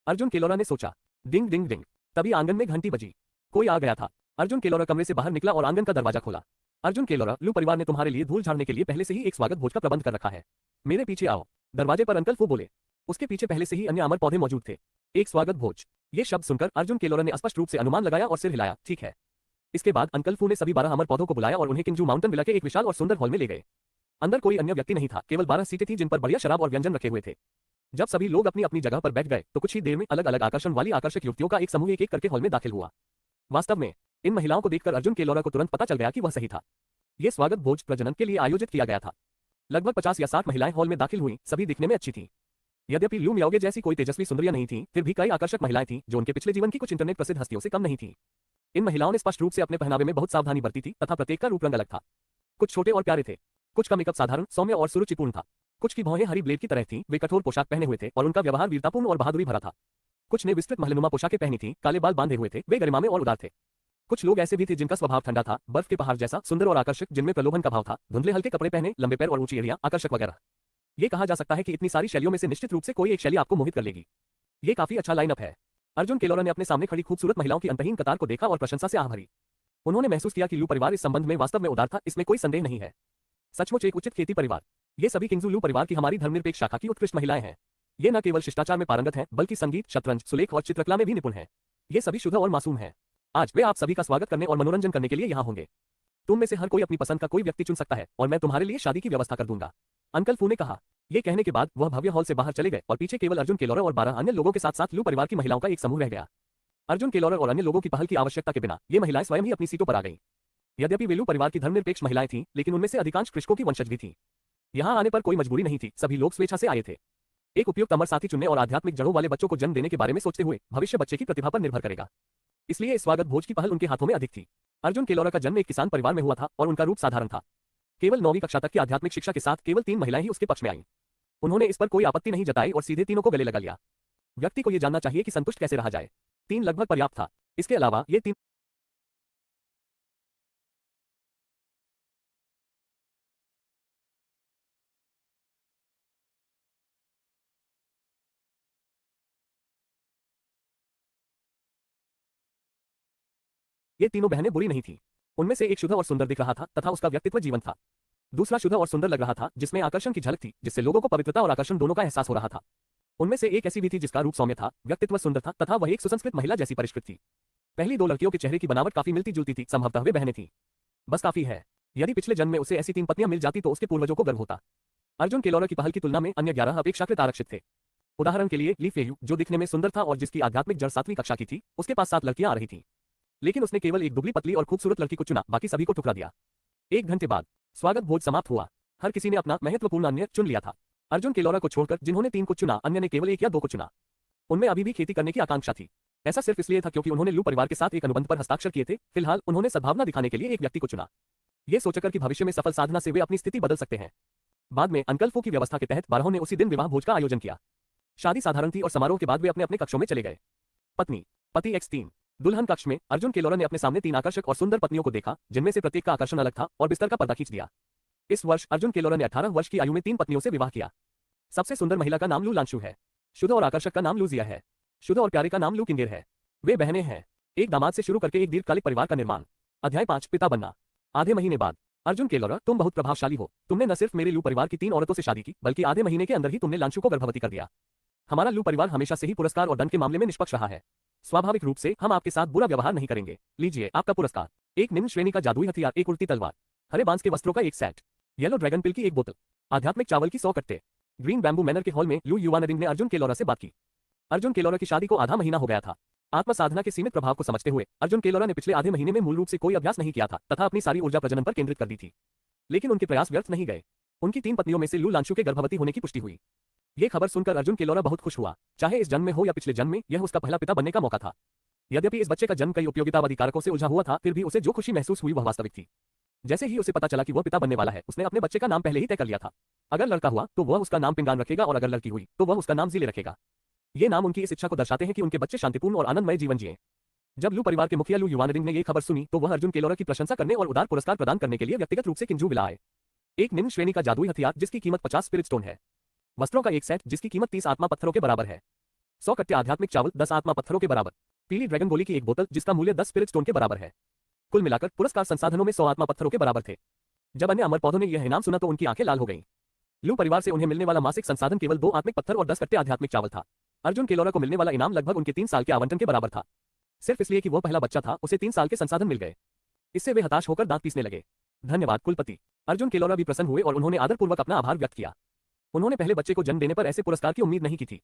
अर्जुन केलोरा ने सोचा। डिंग डिंग डिंग। तभी आंगन में घंटी बजी। कोई आ गया था। अर्जुन केलोरा कमरे से बाहर निकला और आंगन का दरवाजा खोला। अर्जुन केलोरा, लू परिवार ने तुम्हारे लिए धूल झाड़ने के लिए पहले से ही एक स्वागत भोज का प्रबंध कर रखा है। मेरे पीछे आओ। दरवाजे पर अंकल फू बोले। उसके पीछे पहले से ही अन्य अमर पौधे मौजूद थे। एक स्वागत भोज। ये शब्द सुनकर अर्जुन केलोरा ने स्पष्ट रूप से अनुमान लगाया और सिर हिलाया। ठीक है। इसके बाद अंकल फू ने सभी 12 अमर पौधों को बुलाया और उन्हें किंजू माउंटेन विला के एक विशाल और सुंदर हॉल में ले गए। अंदर कोई अन्य व्यक्ति नहीं था, केवल 12 सीटें थी जिन पर बढ़िया शराब और व्यंजन रखे हुए थे। जब सभी लोग अपनी अपनी जगह पर बैठ गए तो कुछ ही देर में अलग अलग आकर्षण वाली आकर्षक युवतियों का एक समूह एक एक करके हॉल में दाखिल हुआ। वास्तव में इन महिलाओं को देखकर अर्जुन केलोरा को तुरंत पता चल गया कि वह सही था। यह स्वागत भोज प्रजनन के लिए आयोजित किया गया था। लगभग 50 या 60 महिलाएं हॉल में दाखिल हुई, सभी दिखने में अच्छी थीं। यद्यपि लू मियाओगे जैसी कोई तेजस्वी सुंदरियां नहीं थीं, फिर भी कई आकर्षक महिलाएं थीं जो उनके पिछले जीवन की कुछ इंटरनेट प्रसिद्ध हस्तियों से कम नहीं थीं। इन महिलाओं ने स्पष्ट रूप से अपने पहनावे में बहुत सावधानी बरती थी तथा प्रत्येक का रूप रंग अलग था। कुछ छोटे और प्यारे थे, कुछ का मेकअप साधारण, सौम्य और सुरुचिपूर्ण था। कुछ की भौहें हरी ब्लेड की तरह थीं, वे कठोर पोशाक पहने हुए थे और उनका व्यवहार वीरतापूर्ण और बहादुरी भरा था। कुछ ने विस्तृत महलनुमा पोशाकें पहनी थीं, काले बाल बांधे हुए थे, वे गरिमा में और उदार थे। कुछ लोग ऐसे भी थे जिनका स्वभाव ठंडा था, बर्फ के पहाड़ जैसा सुंदर और आकर्षक, जिनमें प्रलोभन का भाव था, धुंधले हल्के कपड़े पहने, लंबे पैर और ऊंची एड़ियां, आकर्षक वगैरह। ये कहा जा सकता है कि इतनी सारी शैलियों में से निश्चित रूप से कोई एक शैली आपको मोहित कर लेगी। ये काफी अच्छा लाइनअप है। अर्जुन केलोरा ने अपने सामने खड़ी खूबसूरत महिलाओं की अंतहीन कतार को देखा और प्रशंसा से आह भरी। उन्होंने महसूस किया कि लू परिवार इस संबंध में वास्तव में उदार था, इसमें कोई संदेह नहीं है। सचमुच एक उचित खेती परिवार। ये सभी किंजू लू परिवार की हमारी धर्मनिरपेक्ष शाखा की उत्कृष्ट महिलाएं हैं। ये न केवल शिष्टाचार में पारंगत हैं, बल्कि संगीत, शतरंज, सुलेख और चित्रकला में भी निपुण हैं। ये सभी शुद्ध और मासूम हैं। आज वे आप सभी का स्वागत करने और मनोरंजन करने के लिए यहाँ होंगे। तुम में से हर कोई अपनी पसंद का कोई व्यक्ति चुन सकता है और मैं तुम्हारे लिए शादी की व्यवस्था कर दूंगा। अंकल फू ने कहा। ये कहने के बाद वह भव्य हॉल से बाहर चले गए और पीछे केवल अर्जुन केलोरा और 12 अन्य लोगों के साथ साथ लू परिवार की महिलाओं का एक समूह रह गया। अर्जुन केलोरा और अन्य लोगों की पहल की आवश्यकता के बिना ये महिलाएं स्वयं ही अपनी सीटों पर आ गईं। यद्यपि वे लू परिवार की धर्मनिरपेक्ष महिलाएं थीं, लेकिन उनमें से अधिकांश कृषकों की वंशज भी थीं। यहाँ आने पर कोई मजबूरी नहीं थी, सभी लोग स्वेच्छा से आए थे। एक उपयुक्त अमर साथी चुनने और आध्यात्मिक जड़ों वाले बच्चों को जन्म देने के बारे में सोचते हुए भविष्य बच्चे की प्रतिभा पर निर्भर करेगा, इसलिए इस स्वागत भोज की पहल उनके हाथों में अधिक थी। अर्जुन केलोरा का जन्म एक किसान परिवार में हुआ था और उनका रूप साधारण था। केवल 9वीं कक्षा तक की आध्यात्मिक शिक्षा के साथ केवल 3 महिलाएं ही उसके पक्ष में आईं। उन्होंने इस पर कोई आपत्ति नहीं जताई और सीधे तीनों को गले लगा लिया। व्यक्ति को यह जानना चाहिए कि संतुष्ट कैसे रहा जाए। 3 लगभग पर्याप्त था। इसके अलावा ये तीनों बहनें बुरी नहीं थीं। उनमें से एक शुद्ध और सुंदर दिख रहा था तथा उसका व्यक्तित्व जीवंत था। दूसरा शुद्ध और सुंदर लग रहा था, जिसमें आकर्षण की झलक थी, जिससे लोगों को पवित्रता और आकर्षण दोनों का एहसास हो रहा था। उनमें से एक ऐसी भी थी जिसका रूप सौम्य था, व्यक्तित्व सुंदर था तथा वह एक सुसंस्कृत महिला जैसी परिष्कृत थी। पहली 2 लड़कियों के चेहरे की बनावट काफी मिलती जुलती थी, संभवतः वे बहनें थीं। बस काफी है। यदि पिछले जन्म में उसे ऐसी 3 पत्नियां मिल जाती तो उसके पूर्वजों को गर्व होता। अर्जुन केलोरा की पहल की तुलना में अन्य 11 अपेक्षाकृत आरक्षित थे। उदाहरण के लिए ली फेयू, जो दिखने में सुंदर था और जिसकी आध्यात्मिक जड़ 7वीं कक्षा की थी, उसके पास 7 लड़कियां आ रही थीं। लेकिन उसने केवल एक दुबली पतली और खूबसूरत लड़की को चुना, बाकी सभी को ठुकरा दिया। 1 घंटे बाद स्वागत भोज समाप्त हुआ। हर किसी ने अपना महत्वपूर्ण अन्य चुन लिया था। अर्जुन केलोरा को छोड़कर जिन्होंने 3 को चुना, अन्य ने केवल 1 या 2 को चुना। उनमें अभी भी खेती करने की आकांक्षा थी। ऐसा सिर्फ इसलिए था क्योंकि उन्होंने लू परिवार के साथ एक अनुबंध पर हस्ताक्षर किए थे। फिलहाल उन्होंने सद्भावना दिखाने के लिए एक व्यक्ति को चुना, ये सोचकर कि भविष्य में सफल साधना से वे अपनी स्थिति बदल सकते हैं। बाद में अंकल फू की व्यवस्था के तहत 12 ने उसी दिन विवाह भोज का आयोजन किया। शादी साधारण थी और समारोह के बाद वे अपने अपने कक्षों में चले गए। पत्नी पति X3 दुल्हन कक्ष में अर्जुन केलोरा ने अपने सामने 3 आकर्षक और सुंदर पत्नियों को देखा, जिनमें से प्रत्येक का आकर्षण अलग था, और बिस्तर का पर्दा खींच दिया। इस वर्ष अर्जुन केलोरा ने 18 वर्ष की आयु में 3 पत्नियों से विवाह किया। सबसे सुंदर महिला का नाम लू लांशु है। शुद्ध और आकर्षक का नाम लूजिया है। शुद्ध और प्यारे का नाम लू किंगेर है। वे बहनें हैं। एक दामाद से शुरू करके एक दीर्घकालिक परिवार का निर्माण। अध्याय 5 पिता बनना। आधे महीने बाद अर्जुन केलोरा, तुम बहुत प्रभावशाली हो। तुमने न सिर्फ मेरे लू परिवार की 3 औरतों से शादी की, बल्कि आधे महीने के अंदर ही तुमने लांशु को गर्भवती कर दिया। हमारा लू परिवार हमेशा से ही पुरस्कार और दंड के मामले में निष्पक्ष रहा है। स्वाभाविक रूप से हम आपके साथ बुरा व्यवहार नहीं करेंगे। लीजिए आपका पुरस्कार। एक निम्न श्रेणी का जादुई हथियार, एक उल्टी तलवार, हरे बांस के वस्त्रों का एक सेट, येलो ड्रैगन पिल की एक बोतल, आध्यात्मिक चावल की 100 कट्टे। ग्रीन बैम्बू मैनर के हॉल में लू युवानरिंग ने अर्जुन केलोरा से बात की। अर्जुन केलोरा की शादी को आधा महीना हो गया था। आत्म साधना के सीमित प्रभाव को समझते हुए अर्जुन केलोरा ने पिछले आधे महीने में मूल रूप से कोई अभ्यास नहीं किया था तथा अपनी सारी ऊर्जा प्रजनन पर केंद्रित कर दी थी। लेकिन उनके प्रयास व्यर्थ नहीं गए। उनकी 3 पत्नियों में से लू लांशु के गर्भवती होने की पुष्टि हुई। ये खबर सुनकर अर्जुन केलोरा बहुत खुश हुआ। चाहे इस जन्म में हो या पिछले जन्म में, यह उसका पहला पिता बनने का मौका था। यद्यपि इस बच्चे का जन्म कई उपयोगितावादी कारकों से उलझा हुआ था, फिर भी उसे जो खुशी महसूस हुई वह वास्तविक थी। जैसे ही उसे पता चला कि वह पिता बनने वाला है, उसने अपने बच्चे का नाम पहले ही तय कर लिया था। अगर लड़का हुआ तो वह उसका नाम पिंगान रखेगा और अगर लड़की हुई तो वह उसका नाम जिले रखेगा। ये नाम उनकी इस इच्छा को दर्शाते हैं कि उनके बच्चे शांतिपूर्ण और आनंदमय जीवन जिए। जब लू परिवार के मुखिया लू युवानरिंग ने यह खबर सुनी तो वह अर्जुन केलोरा की प्रशंसा करने और उदार पुरस्कार प्रदान करने के लिए व्यक्तिगत रूप से किंजू विला आए। एक निम्न श्रेणी का जादुई हथियार जिसकी कीमत 50 स्पिरिट स्टोन है। वस्त्रों का एक सेट जिसकी कीमत 30 आत्मा पत्थरों के बराबर है। 100 कट्टे आध्यात्मिक चावल 10 आत्मा पत्थरों के बराबर। पीली ड्रैगन गोली की एक बोतल जिसका मूल्य 10 स्पिरिट स्टोन के बराबर है। कुल मिलाकर पुरस्कार संसाधनों में 100 आत्मा पत्थरों के बराबर थे। जब अन्य अमर पौधों ने यह इनाम सुना तो उनकी आंखें लाल हो गईं। लू परिवार से उन्हें मिलने वाला मासिक संसाधन केवल 2 आत्मिक पत्थर और 10 कट्टे आध्यात्मिक चावल था। अर्जुन केलोरा को मिलने वाला इनाम लगभग उनके 3 साल के आवंटन के बराबर था। सिर्फ इसलिए कि वह पहला बच्चा था, उसे 3 साल के संसाधन मिल गए। इससे वे हताश होकर दांत पीसने लगे। धन्यवाद कुलपति। अर्जुन केलोरा भी प्रसन्न हुए और उन्होंने आदरपूर्वक अपना आभार व्यक्त किया। उन्होंने पहले बच्चे को जन्म देने पर ऐसे पुरस्कार की उम्मीद नहीं की थी।